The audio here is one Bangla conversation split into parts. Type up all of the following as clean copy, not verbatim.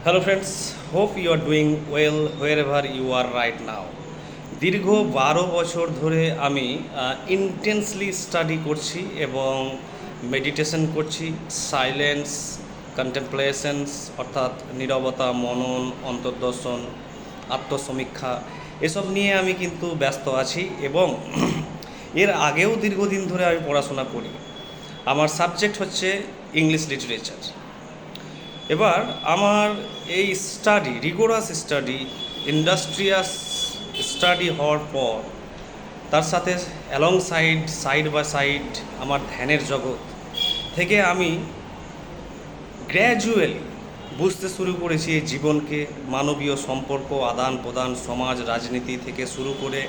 Hello friends, hope you are doing well wherever you are right now. দীর্ঘ 12 বছর ধরে আমি ইন্টেন্সলি স্টাডি করছি এবং মেডিটেশন করছি। সাইলেন্স, কন্টেম্পলেশনস অর্থাৎ নীরবতা, মনন, অন্তর্দর্শন, আত্মসমীক্ষা এসব নিয়ে আমি কিন্তু ব্যস্ত আছি এবং এর আগেও দীর্ঘদিন ধরে আমি পড়াশোনা করি। আমার সাবজেক্ট হচ্ছে ইংলিশ লিটারেচার। এবার আমার এই study, rigorous study, industrious study হওয়ার পর তার সাথে সাইড বাই সাইড আমার ধ্যানের জগৎ থেকে আমি গ্র্যাজুয়ালি বুঝতে শুরু করেছি এই জীবনকে, মানবীয় সম্পর্ক, আদান প্রদান, সমাজ, রাজনীতি থেকে শুরু করে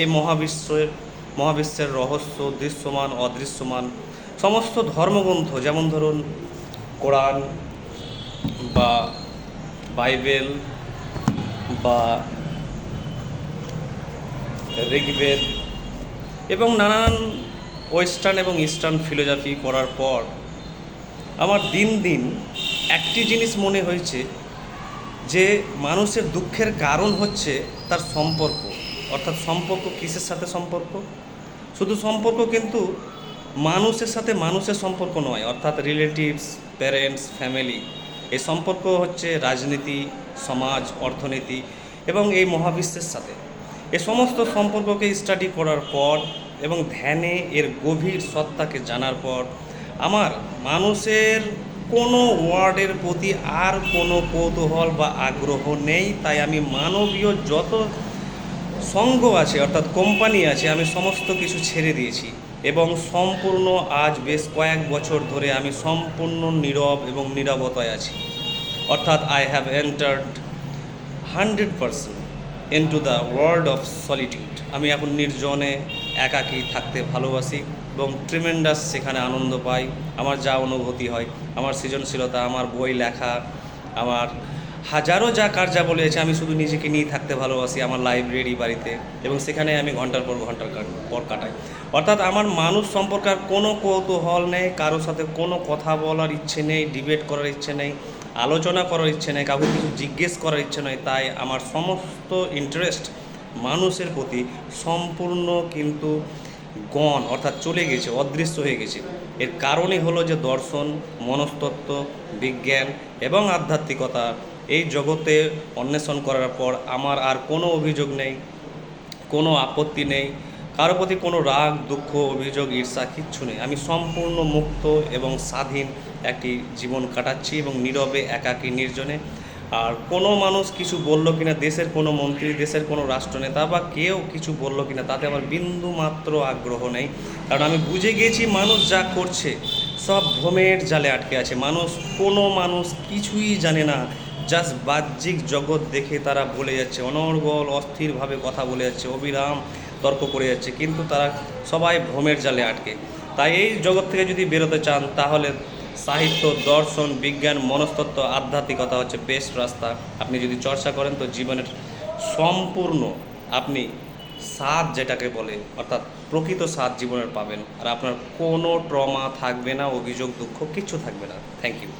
এই মহাবিশ্বের রহস্য, দৃশ্যমান, অদৃশ্যমান সমস্ত ধর্মগ্রন্থ, যেমন ধরুন কোরআন বা বাইবেল বা ঋগ্বেদ এবং নানান ওয়েস্টার্ন এবং ইস্টার্ন ফিলোসফি পড়ার পর আমার দিন দিন একটি জিনিস মনে হয়েছে যে মানুষের দুঃখের কারণ হচ্ছে তার সম্পর্ক। অর্থাৎ সম্পর্ক কিসের সাথে সম্পর্ক? শুধু সম্পর্ক কিন্তু মানুষের সাথে মানুষের সম্পর্ক নয়, অর্থাৎ রিলেটিভস, প্যারেন্টস, ফ্যামিলি। এই সম্পর্ক হচ্ছে রাজনীতি, সমাজ, অর্থনীতি এবং এই মহাবিশ্বের সাথে। এ সমস্ত সম্পর্ককে স্টাডি করার পর এবং ধ্যানে এর গভীর সত্তাকে জানার পর আমার মানুষের কোনো ওয়ার্ডের প্রতি আর কোনো কৌতূহল বা আগ্রহ নেই। তাই আমি মানবীয় যত সঙ্গ আছে, অর্থাৎ কোম্পানি আছে, আমি সমস্ত কিছু ছেড়ে দিয়েছি এবং সম্পূর্ণ আজ বেশ কয়েক বছর ধরে আমি সম্পূর্ণ নীরব এবং নীরবতায় আছি। অর্থাৎ I have entered 100% into the world of solitude. আমি এখন নির্জনে একাকী থাকতে ভালোবাসি এবং ট্রিমেন্ডাস সেখানে আনন্দ পাই। আমার যা অনুভূতি হয়, আমার সৃজনশীলতা, আমার বই লেখা, আমার হাজারো যা কার্যাবলী আছে, আমি শুধু নিজেকে নিয়ে থাকতে ভালোবাসি আমার লাইব্রেরি বাড়িতে এবং সেখানে আমি ঘন্টার পর ঘন্টার পর কাটাই। অর্থাৎ আমার মানুষ সম্পর্কে আর কোনো কৌতূহল নেই, কারোর সাথে কোনো কথা বলার ইচ্ছে নেই, ডিবেট করার ইচ্ছে নেই, আলোচনা করার ইচ্ছে নেই, কাউকে কিছু জিজ্ঞেস করার ইচ্ছে নয়। তাই আমার সমস্ত ইন্টারেস্ট মানুষের প্রতি সম্পূর্ণ কিন্তু অর্থাৎ চলে গেছে, অদৃশ্য হয়ে গেছে। এর কারণই হলো যে দর্শন, মনস্তত্ত্ব, বিজ্ঞান এবং আধ্যাত্মিকতা এই জগতে অন্বেষণ করার পর আমার আর কোনো অভিযোগ নেই, কোনো আপত্তি নেই, কারো প্রতি কোনো রাগ, দুঃখ, অভিযোগ, ঈর্ষা কিচ্ছু নেই। আমি সম্পূর্ণ মুক্ত এবং স্বাধীন একটি জীবন কাটাচ্ছি এবং নীরবে, একাকী, নির্জনে। আর কোনো মানুষ কিছু বললো কিনা, দেশের কোনো মন্ত্রী, দেশের কোনো রাষ্ট্রনেতা বা কেউ কিছু বললো কিনা, তাতে আমার বিন্দু মাত্র আগ্রহ নেই। কারণ আমি বুঝে গিয়েছি মানুষ যা করছে সব ভ্রমের জালে আটকে আছে। কোনো মানুষ কিছুই জানে না, জাস্ট বাহ্যিক জগৎ দেখে তারা বলে যাচ্ছে, অনর্গল অস্থিরভাবে কথা বলে যাচ্ছে, অবিরাম তর্ক করে যাচ্ছে, কিন্তু তারা সবাই ভ্রমের জালে আটকে। তাই এই জগৎ থেকে যদি বেরোতে চান তাহলে সাহিত্য, দর্শন, বিজ্ঞান, মনস্তত্ত্ব, আধ্যাত্মিকতা হচ্ছে বেস্ট রাস্তা। আপনি যদি চর্চা করেন তো জীবনের সম্পূর্ণ আপনি স্বাদ, যেটাকে বলে, অর্থাৎ প্রকৃত স্বাদ জীবনের পাবেন। আর আপনার কোনো ট্রমা থাকবে না, অভিযোগ, দুঃখ কিচ্ছু থাকবে না। Thank you.